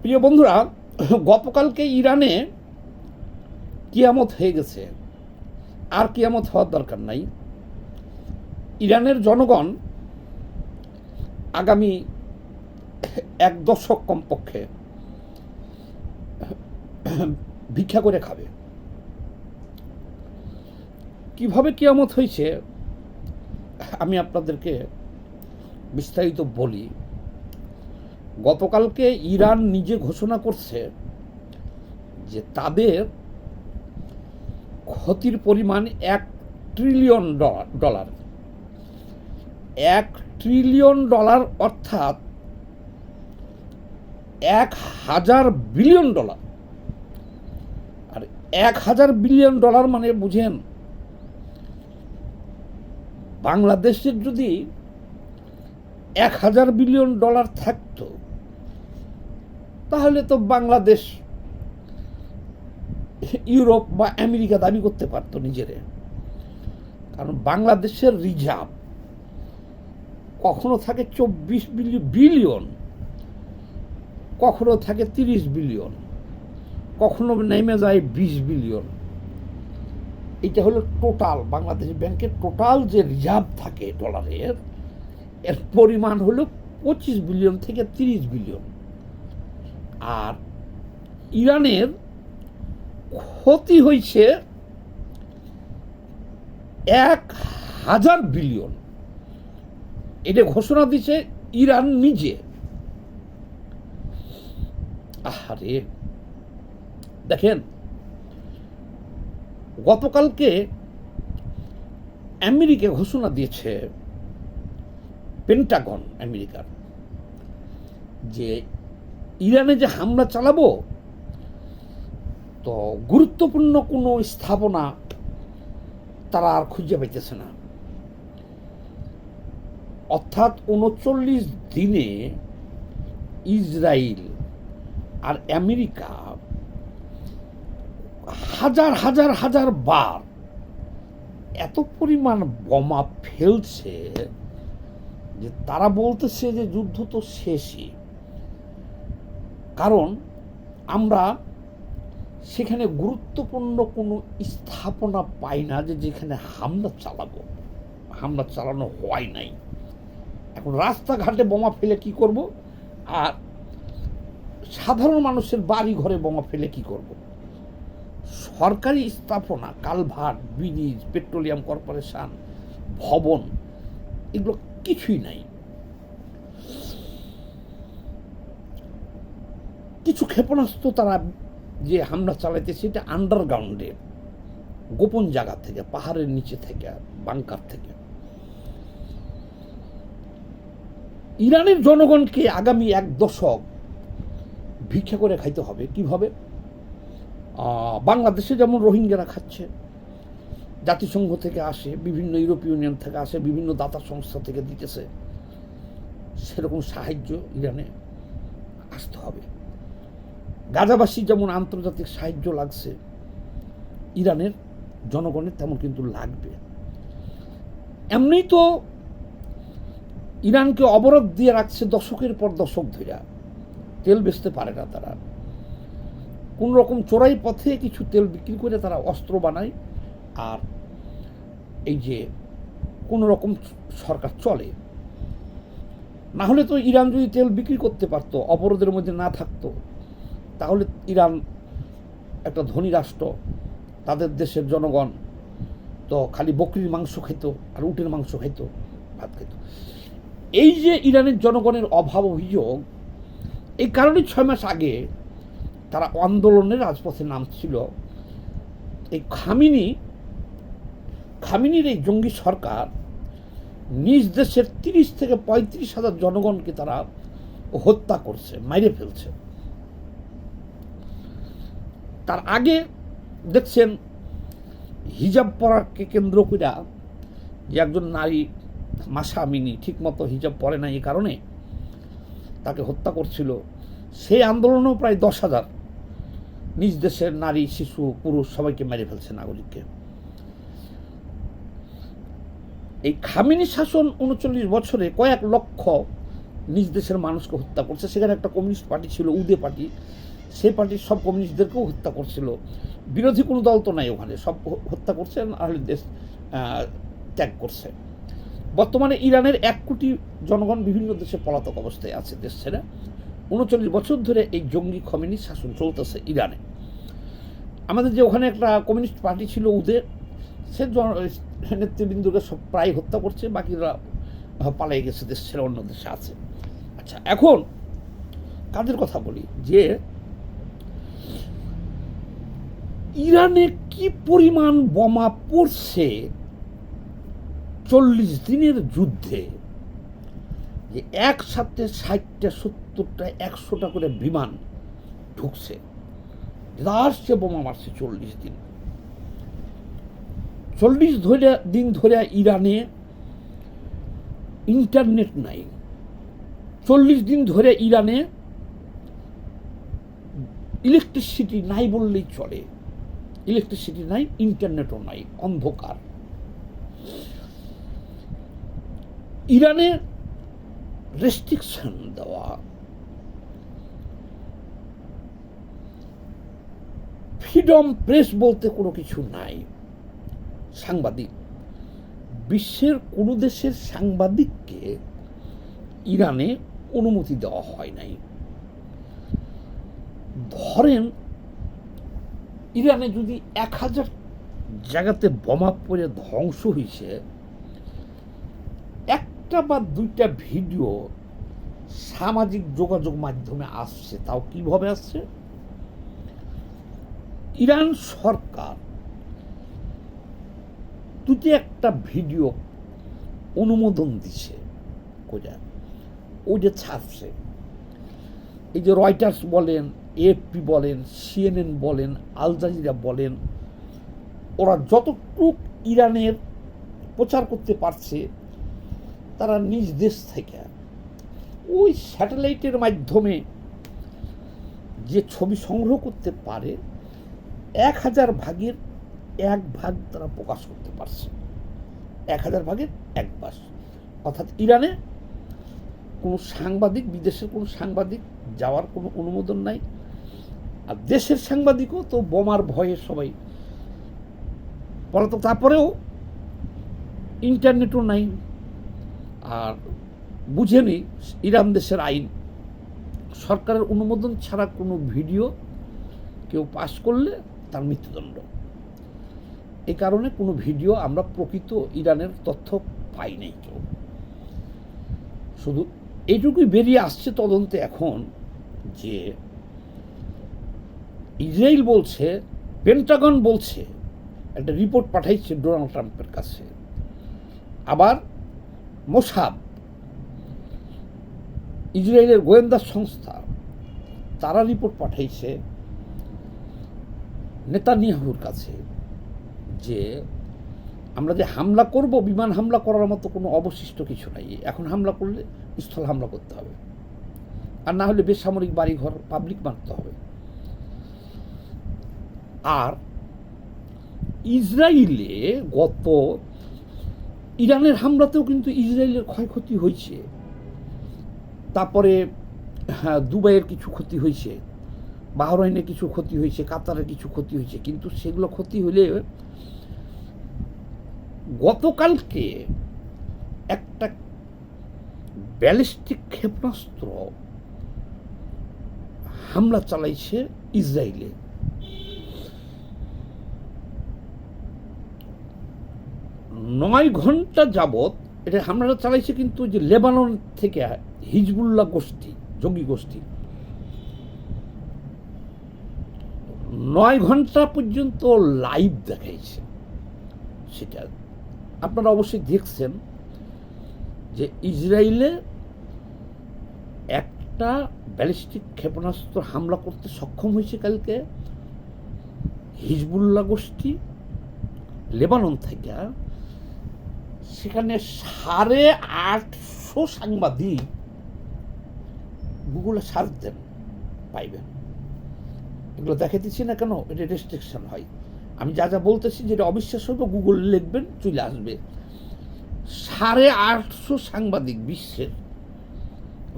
প্রিয় বন্ধুরা, গতকালকে ইরানে কিয়ামত হয়ে গেছে, আর কিয়ামত হওয়ার দরকার নাই। ইরানের জনগণ আগামী 1 দশক কমপক্ষে ভিক্ষা করে খাবে। কিভাবে কিয়ামত হয়েছে আমি আপনাদেরকে বিস্তারিত বলি। গতকালকে ইরান নিজে ঘোষণা করছে যে তাদের ক্ষতির পরিমাণ $1 ট্রিলিয়ন। $1 ট্রিলিয়ন অর্থাৎ 1000 বিলিয়ন। আর $1000 বিলিয়ন মানে বুঝেন, বাংলাদেশের যদি $1000 বিলিয়ন থাকতো তাহলে তো বাংলাদেশ ইউরোপ বা আমেরিকা দাবি করতে পারতো নিজেরে। কারণ বাংলাদেশের রিজার্ভ কখনো থাকে 24 বিলিয়ন, কখনো থাকে 30 বিলিয়ন, কখনো নেমে যায় 20 বিলিয়ন। এটা হলো টোটাল বাংলাদেশ ব্যাংকের টোটাল যে রিজার্ভ থাকে ডলারের, এর পরিমাণ হলো 25 বিলিয়ন থেকে 30 বিলিয়ন। আর ইরানের ক্ষতি হয়েছে 1000 বিলিয়ন। এটা ঘোষণা দিছে ইরান নিজে। আরে দেখেন, গতকালকে আমেরিকা ঘোষণা দিয়েছে, পেন্টাগন আমেরিকার, যে ইরানে যে হামলা চালাবো তো গুরুত্বপূর্ণ কোনো স্থাপনা তারা আর খুঁজে পাইতেছে না। অর্থাৎ 39 দিনে ইসরায়েল আর আমেরিকা হাজার হাজার হাজার বার এত পরিমাণ বোমা ফেলছে যে তারা বলতেছে যে যুদ্ধ তো শেষই। কারণ আমরা সেখানে গুরুত্বপূর্ণ কোনো স্থাপনা পাই না যে যেখানে হামলা চালাবো। হামলা চালানো হয় নাই। এখন রাস্তাঘাটে বোমা ফেলে কি করব, আর সাধারণ মানুষের বাড়ি ঘরে বোমা ফেলে কি করব? সরকারি স্থাপনা, কালভার্ট, ব্রিজ, পেট্রোলিয়াম কর্পোরেশন, ভবন, এগুলো কিছুই নাই। কিছু ক্ষেপণাস্ত্র তারা যে হামলা চালাইতেছে এটা আন্ডারগ্রাউন্ডে, গোপন জায়গা থেকে, পাহাড়ের নিচে থেকে, বাংকার থেকে। ইরানের জনগণকে আগামী 1 দশক ভিক্ষা করে খাইতে হবে। কিভাবে? বাংলাদেশে যেমন রোহিঙ্গারা খাচ্ছে, জাতিসংঘ থেকে আসে, বিভিন্ন ইউরোপীয় ইউনিয়ন থেকে আসে, বিভিন্ন দাতা সংস্থা থেকে দিতেছে, সেরকম সাহায্য ইরানে আসতে হবে। গাজাবাসী যেমন আন্তর্জাতিক সাহায্য লাগছে, ইরানের জনগণের তেমন কিন্তু লাগবে। এমনি তো ইরানকে অবরোধ দিয়ে রাখছে দশকের পর দশক ধরে, তেল বেচতে পারে না তারা। কোন রকম চোরাই পথে কিছু তেল বিক্রি করে তারা অস্ত্র বানায়, আর এই যে কোন রকম সরকার চলে। না হলে তো ইরান যদি তেল বিক্রি করতে পারতো, অবরোধের মধ্যে না থাকতো, তাহলে ইরান একটা ধনী রাষ্ট্র, তাদের দেশের জনগণ তো খালি বকরির মাংস খেত আর উটের মাংস খেত, ভাত খেত। এই যে ইরানের জনগণের অভাব অভিযোগ, এই কারণে 6 মাস আগে তারা আন্দোলনের রাজপথে নামছিল। এই খামিনির এই জঙ্গি সরকার নিজ দেশের 30 থেকে 35 হাজার জনগণকে তারা হত্যা করছে, মাইরে ফেলছে। তার আগে দেখছেন হিজাব পরাকে কেন্দ্র করে যে একজন নারী মাসা আমিনি ঠিকমতো হিজাব পরে না, এই কারণে তাকে হত্যা করছিল। সেই আন্দোলনেও প্রায় 10,000 নিজ দেশের নারী, শিশু, পুরুষ সবাইকে মেরে ফেলছে, নাগরিককে। এই খামেনি শাসন 39 বছরে কয়েক লক্ষ নিজ দেশের মানুষকে হত্যা করছে। সেখানে একটা কমিউনিস্ট পার্টি ছিল, উদে পার্টি, সেই পার্টির সব কমিউনিস্টদেরকেও হত্যা করছিল। বিরোধী কোনো দল তো নাই ওখানে, সব হত্যা করছে আর দেশ ত্যাগ করছে। বর্তমানে ইরানের 1 কোটি জনগণ বিভিন্ন দেশে পলাতক অবস্থায় আছে দেশ ছেড়ে। 39 বছর ধরে এই জঙ্গি খমেনি শাসন চলতেছে ইরানে। আমাদের যে ওখানে একটা কমিউনিস্ট পার্টি ছিল উদে, সে নেতৃবৃন্দকে সব প্রায় হত্যা করছে, বাকিরা পালিয়ে গেছে দেশ ছেড়ে, অন্য দেশে আছে। আচ্ছা, এখন কাদের কথা বলি, যে ইরানে কি পরিমাণ বোমা পড়ছে 40 দিনের যুদ্ধে, যে একসাথে 60টা 70টা 100টা করে বিমান ঢুকছে, আসছে বোমা মারছে 40 দিন। 40 দিন ধরে ইরানে ইন্টারনেট নাই। 40 দিন ধরে ইরানে ইলেকট্রিসিটি নাই বললেই চলে। ইলেকট্রিসিটি নাই, ইন্টারনেটও নাই, অন্ধকার। ইরানে রেস্ট্রিকশন দেওয়া, ফ্রিডম প্রেস বলতে কোনো কিছু নাই। সাংবাদিক, বিশ্বের কোনো দেশের সাংবাদিককে ইরানে অনুমতি দেওয়া হয় নাই। ধরেন ইরানে যদি 1000 জায়গাতে বোমা পড়ে ধ্বংস হয়েছে, 1টা বা 2টা ভিডিও সামাজিক যোগাযোগ মাধ্যমে আসছে, তাও কিভাবে আসছে? ইরান সরকার 2-1টা ভিডিও অনুমোদন দিছে, ওইটা ছাড়ছে। এই যে রয়টার্স বলেন, এএফপি বলেন, সিএনএন বলেন, আল জাজিরা বলেন, ওরা যতটুক ইরানের প্রচার করতে পারছে, তারা নিজ দেশ থেকে ওই স্যাটেলাইটের মাধ্যমে যে ছবি সংগ্রহ করতে পারে, 1000 ভাগের 1 ভাগ তারা প্রকাশ করতে পারছে। 1000 ভাগের 1 ভাগ। অর্থাৎ ইরানে কোনো সাংবাদিক, বিদেশের কোনো সাংবাদিক যাওয়ার কোনো অনুমোদন নাই। আর দেশের সাংবাদিকও তো বোমার ভয়ে সবাই পলাতক। তারপরেও ইন্টারনেটও নাই। আর বুঝেনি ইরান দেশের আইন, সরকারের অনুমোদন ছাড়া কোনো ভিডিও কেউ পাস করলে তার মৃত্যুদণ্ড। এই কারণে কোনো ভিডিও আমরা প্রকৃত ইরানের তথ্য পাই নাই কেউ। শুধু এইটুকুই বেরিয়ে আসছে তদন্তে এখন, যে ইসরায়েল বলছে, পেন্টাগন বলছে, একটা রিপোর্ট পাঠাইছে ডোনাল্ড ট্রাম্পের কাছে। আবার মোসাদ, ইসরায়েলের গোয়েন্দা সংস্থা, তারা রিপোর্ট পাঠাইছে নেতানিয়াহুর কাছে, যে আমরা যে হামলা করব, বিমান হামলা করার মতো কোনো অবশিষ্ট কিছু নাই। এখন হামলা করলে স্থল হামলা করতে হবে, আর না হলে বেসামরিক বাড়িঘর, পাবলিক মারতে হবে। আর ইসরায়েলে গত ইরানের হামলাতেও কিন্তু ইসরায়েলের ক্ষয়ক্ষতি হয়েছে। তারপরে দুবাইয়ের কিছু ক্ষতি হয়েছে, বাহরাইনে কিছু ক্ষতি হয়েছে, কাতারের কিছু ক্ষতি হয়েছে। কিন্তু সেগুলো ক্ষতি হলে গতকালকে একটা ব্যালিস্টিক ক্ষেপণাস্ত্র হামলা চালাইছে ইসরায়েলে। 9 ঘন্টা যাবৎ এটা হামলাটা চালাইছে, কিন্তু যে লেবানন থেকে হিজবুল্লাহ গোষ্ঠী, জঙ্গি গোষ্ঠী, 9 ঘন্টা পর্যন্ত লাইভ দেখাইছে। সেটা আপনারা অবশ্যই দেখছেন, যে ইসরায়েলে একটা ব্যালিস্টিক ক্ষেপণাস্ত্র হামলা করতে সক্ষম হয়েছে কালকে হিজবুল্লাহ গোষ্ঠী লেবানন থেকে। সেখানে 850 সাংবাদিক, গুগলে সার্চ দেন পাইবেন। এগুলো দেখাইতেছি না কেন, এটা রেস্ট্রিকশন হয়। আমি যা যা বলতেছি, যেটা অবিশ্বাস হবে গুগলে লিখবেন, চলে আসবে। 850 সাংবাদিক বিশ্বের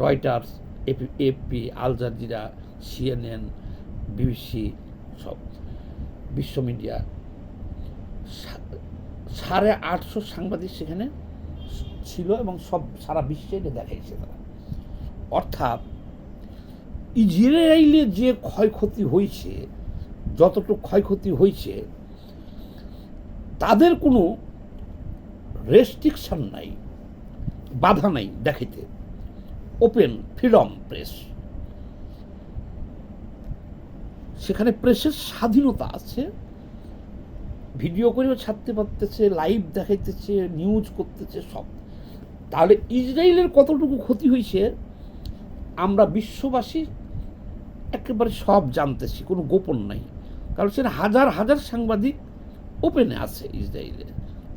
Reuters, AP, Al Jazeera, CNN, BBC, সব বিশ্ব মিডিয়া, 850 সাংবাদিক সেখানে ছিল এবং সব সারা বিশ্বে এটা দেখাইছে তারা। অর্থাৎ ইসরায়েলে যে ক্ষয়ক্ষতি হয়েছে, যতটুকু ক্ষয়ক্ষতি হয়েছে, তাদের কোনো রেস্ট্রিকশন নাই, বাধা নাই দেখাইতে। ওপেন ফ্রিডম প্রেস, সেখানে প্রেসের স্বাধীনতা আছে, ভিডিও করেও ছাড়তে পারতেছে, লাইভ দেখাইতেছে, নিউজ করতেছে, সব। তাহলে ইসরায়েলের কতটুকু ক্ষতি হয়েছে আমরা বিশ্ববাসী একেবারে সব জানতেছি, কোনো গোপন নাই। কারণ সেটা হাজার হাজার সাংবাদিক ওপেনে আছে ইসরায়েলে,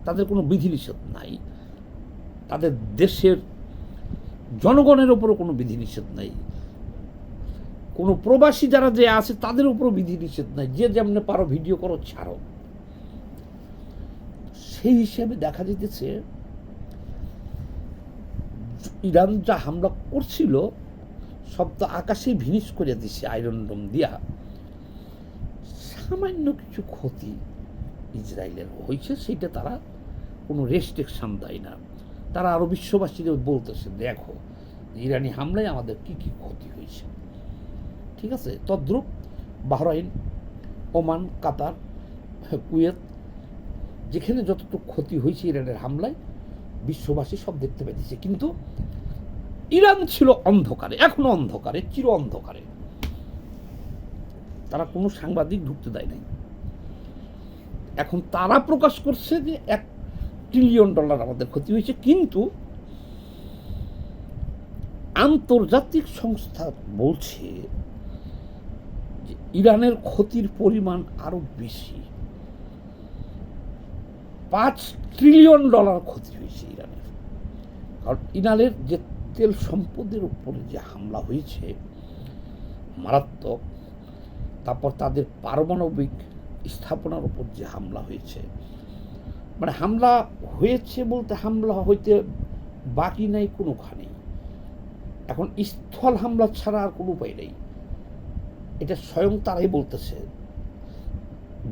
তাদের কোনো বিধিনিষেধ নাই, তাদের দেশের জনগণের ওপরও কোনো বিধিনিষেধ নাই, কোনো প্রবাসী যারা যে আছে তাদের উপরও বিধিনিষেধ নাই, যে যেমন পারো ভিডিও করো, ছাড়ো। সেই হিসেবে দেখা যেতেছে ইরান যা হামলা করছিল সব তো আকাশেই ভিনিশ করে দিছে আয়রন ডোম দিয়া। সামান্য কিছু ক্ষতি ইসরায়েলের হয়েছে, সেটা তারা কোনো রেস্ট্রিকশন দেয় না। তারা আরও বিশ্ববাসীদের বলতেছে, দেখো ইরানি হামলায় আমাদের কি কি ক্ষতি হয়েছে। ঠিক আছে, তদ্রূপ বাহরাইন, ওমান, কাতার, কুয়েত, যেখানে যতটুকু ক্ষতি হয়েছে ইরানের হামলায় বিশ্ববাসী সব দেখতে পেয়েছে। কিন্তু ইরান ছিল অন্ধকারে, এখনো অন্ধকারে, চির অন্ধকারে। তারা কোনো সাংবাদিক ঢুকতে দেয় নাই। এখন তারা প্রকাশ করছে যে $1 ট্রিলিয়ন আমাদের ক্ষতি হয়েছে, কিন্তু আন্তর্জাতিক সংস্থা বলছে যে ইরানের ক্ষতির পরিমাণ আরো বেশি। $5 ট্রিলিয়ন ক্ষতি হয়েছে ইরানের। কারণ ইরানের যে তেল সম্পদের উপরে যে হামলা হয়েছে মারাত্মক, তারপর তাদের পারমাণবিক স্থাপনার উপর যে হামলা হয়েছে, মানে হামলা হয়েছে বলতে হামলা হইতে বাকি নাই কোনোখানে। এখন স্থল হামলা ছাড়া আর কোনো উপায় নেই। এটা স্বয়ং তারাই বলতেছে,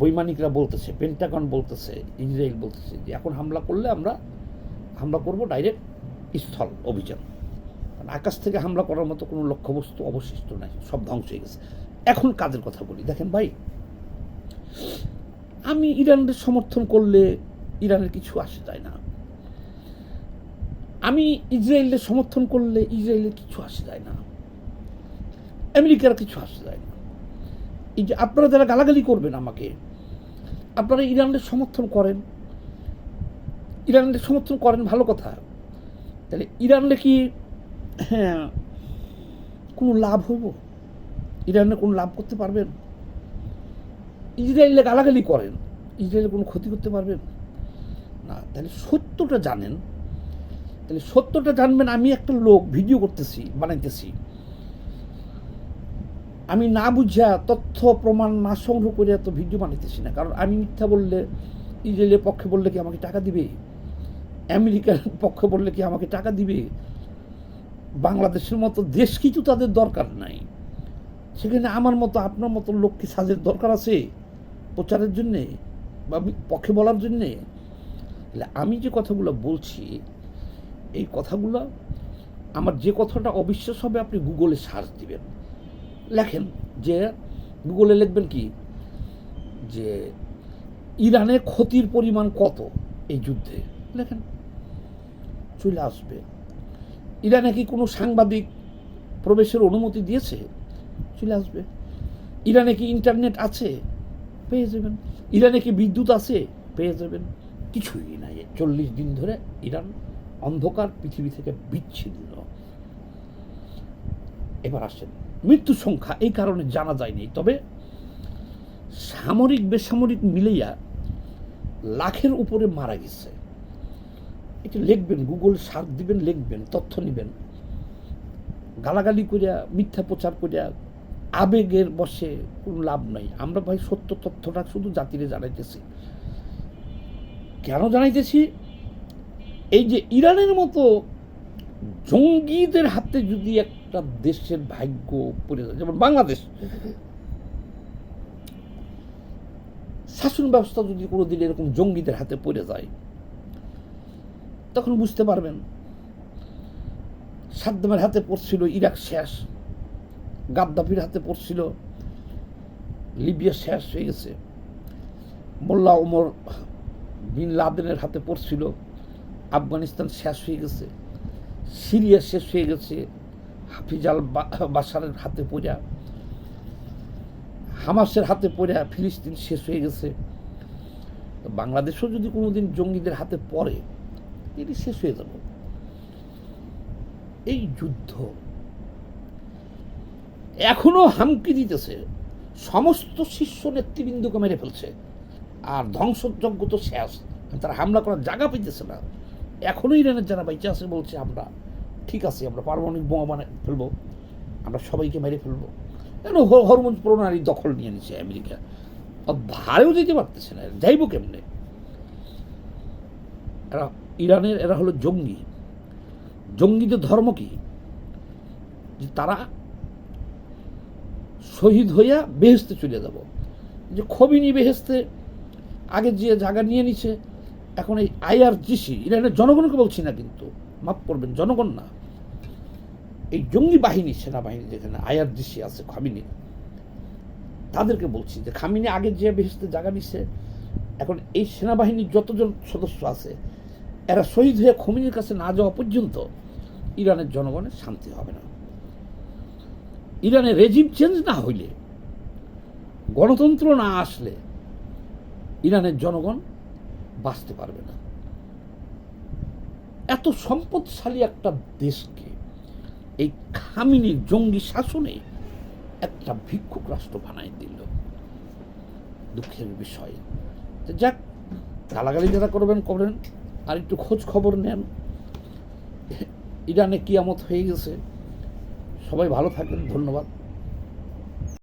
বৈমানিকরা বলতেছে, পেন্টাগন বলতেছে, ইসরায়েল বলতেছে যে এখন হামলা করলে আমরা হামলা করব ডাইরেক্ট স্থল অভিযান। আকাশ থেকে হামলা করার মতো কোনো লক্ষ্যবস্তু অবশিষ্ট নাই, সব ধ্বংস হয়ে গেছে। এখন কাজের কথা বলি, দেখেন ভাই, আমি ইরানের সমর্থন করলে ইরানের কিছু আসে যায় না, আমি ইসরায়েলের সমর্থন করলে ইসরায়েলের কিছু আসে যায় না, আমেরিকার কিছু আসে যায় না। এই যে আপনারা যারা গালাগালি করবেন আমাকে, আপনারা ইরানের সমর্থন করেন, ইরানের সমর্থন করেন, ভালো কথা। তাহলে ইরানলে কি কোনো লাভ হইব? ইরানে কোনো লাভ করতে পারবেন? ইসরায়েলে গালাগালি করেন, ইসরায়েলে কোনো ক্ষতি করতে পারবেন না। তাহলে সত্যটা জানেন, তাহলে সত্যটা জানবেন। আমি একটা লোক ভিডিও করতেছি, বানাইতেছি, আমি না বুঝা তথ্য প্রমাণ না সংগ্রহ করে এত ভিডিও বানাইতেছি না। কারণ আমি মিথ্যা বললে, ইসরায়েলের পক্ষে বললে কি আমাকে টাকা দিবে? আমেরিকার পক্ষে বললে কি আমাকে টাকা দিবে? বাংলাদেশের মতো দেশ কিছু তাদের দরকার নাই, সেখানে আমার মতো আপনার মতো লোককে সাজের দরকার আছে প্রচারের জন্যে বা পক্ষে বলার জন্যে। আমি যে কথাগুলো বলছি, এই কথাগুলো আমার যে কথাটা অবিশ্বাস হবে, আপনি গুগলে সার্চ দিবেন, লেখেন যে গুগলে লিখবেন কি যে ইরানের ক্ষতির পরিমাণ কত এই যুদ্ধে, লেখেন, চলে আসবে। ইরানে কি কোনো সাংবাদিক প্রবেশের অনুমতি দিয়েছে? চলে আসবে। ইরানে কি ইন্টারনেট আছে? পেয়ে যাবেন। ইরানে কি বিদ্যুৎ আছে? পেয়ে যাবেন। কিছুই নাই। 40 দিন ধরে ইরান অন্ধকার, পৃথিবী থেকে বিচ্ছিন্ন। এবার আসেন, মৃত্যু সংখ্যা এই কারণে জানা যায়নি, তবে সামরিক বেসামরিক মিলাইয়া লাখের উপরে মারা গেছে। এটা লিখবেন, গুগল সার্চ দিবেন, লিখবেন, তথ্য নেবেন। গালাগালি করিয়া, মিথ্যা প্রচার করিয়া, আবেগের বসে কোনো লাভ নাই। আমরা ভাই সত্য তথ্যটা শুধু জাতিরে জানাইতেছি। কেন জানাইতেছি? এই যে ইরানের মতো জঙ্গিদের হাতে যদি একটা দেশের ভাগ্য পড়ে যায়, যেমন বাংলাদেশ, শাসন ব্যবস্থা যদি কোনোদিন এরকম জঙ্গিদের হাতে পড়ে যায়, তখন বুঝতে পারবেন সাদ্দামের হাতে পড়ছিল ইরাক শেষ, গাদ্দাফির হাতে পড়ছিল লিবিয়া শেষ হয়ে গেছে, মোল্লা ওমর বিন লাদেনের হাতে পড়ছিল আফগানিস্তান শেষ হয়ে গেছে, সিরিয়া শেষ হয়ে গেছে হাফিজ আল বাশারের হাতে পড়া, হামাসের হাতে পড়া ফিলিস্তিন শেষ হয়ে গেছে। বাংলাদেশও যদি কোনোদিন জঙ্গিদের হাতে পড়ে, এটি শেষ হয়ে যাব। এই যুদ্ধ এখনো হামকি দিতেছে, সমস্ত শীর্ষ নেতৃবৃন্দকে মেরে ফেলছে, আর ধ্বংসযজ্ঞ তো শেষ, তারা হামলা করার জায়গা পেতেছে না। এখনো ইরানের যারা বাইচে আছে বলছে আমরা ঠিক আছে, আমরা পারমাণবিক বোমা বানিয়ে ফেলবো, আমরা সবাইকে মেরে ফেলবো। কেন হরমোজ প্রণালী দখল নিয়ে নিচ্ছে আমেরিকা, ধারেও যেতে পারতেছে না, যাইব কেমনে? এরা ইরানের, এরা হলো জঙ্গি। জঙ্গিদের ধর্ম কি? যে তারা শহীদ হইয়া বেহেস্তে চলে যাব। যে খোমিনি বেহেস্তে আগে যে জায়গা নিয়ে নিছে, এখন এই আইআরজিসি, ইরানের জনগণকে বলছি না কিন্তু, মাফ করবেন, জনগণ না, এই জঙ্গি বাহিনী, সেনাবাহিনী যেখানে আইআরজিসি আছে খামিনি, তাদেরকে বলছি যে খামিনি আগে যে বেহেস্তে জায়গা নিছে, এখন এই সেনাবাহিনীর যতজন সদস্য আছে এরা শহীদ হয়ে খোমিনির কাছে না যাওয়া পর্যন্ত ইরানের জনগণের শান্তি হবে না। ইরানের রেজিম চেঞ্জ না হইলে, গণতন্ত্র না আসলে ইরানের জনগণ বাঁচতে পারবে না। এত সম্পদশালী একটা দেশকে এই খামিনির জঙ্গি শাসনে একটা ভিক্ষুক রাষ্ট্র বানাই দিল, দুঃখের বিষয়। যাক, গালাগালি যারা করবেন করেন, আর একটু খোঁজ খবর নেন। ইরানে কিয়ামত হয়ে গেছে। সবাই ভালো থাকবেন, ধন্যবাদ।